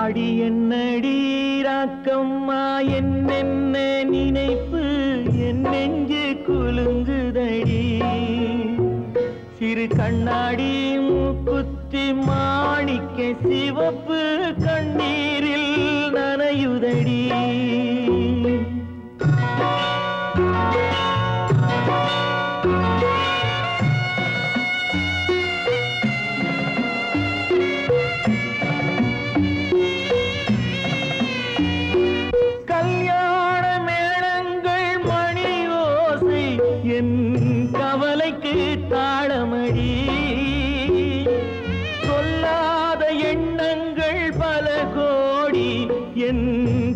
அடி என்னடி ராக்கம்மா என்னென்ன நினைப்பு என் நெஞ்சு குலுங்குதடி சிறு கண்ணாடி மூக்குத்தி மாணிக்க சிவப்பு கண்ணீரில் நனையுதடி கவலைக்கு தாளமடி சொல்லாத எண்ணங்கள் பல கோடி என்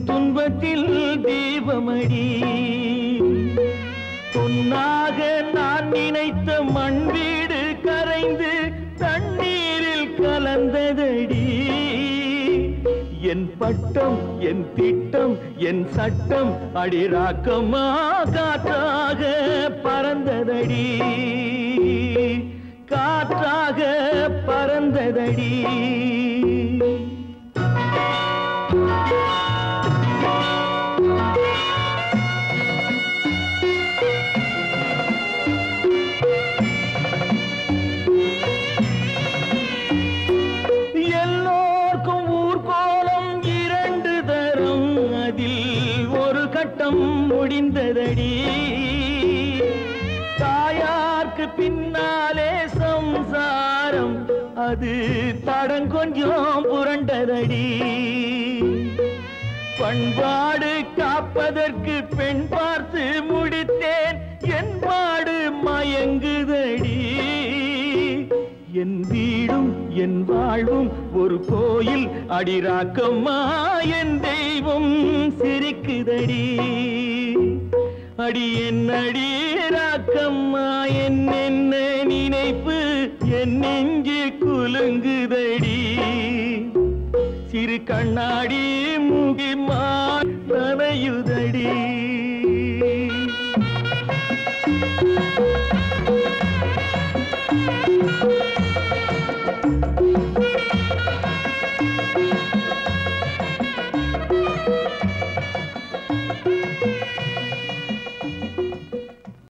துன்பத்தில் தீபமடி பொன்னாக நான் நினைத்த மண் வீடு கரைந்து தண்ணீரில் கலந்ததடி என் பட்டம் என் திட்டம் என் சட்டம் அடிராக்கமா காற்றாக பறந்ததடி காற்றாக பறந்ததடி முடிந்ததடி தாயார்க்கு பின்னாலே சம்சாரம் அது தடங்கொஞ்சம் புரண்டதடி பண்பாடு காப்பதற்கு பெண் பார்த்து முடித்தேன் என் பாடு மயங்குதடி என் வீடும் என் வாழ்வும் ஒரு கோயில் அடிராக்கம்மா என் தெய்வம் சிரிக்குதடி அடி என் அடிராக்கம்மா என்னென்ன நினைப்பு என் நெஞ்சு குலுங்குதடி சிறு கண்ணாடி மூகி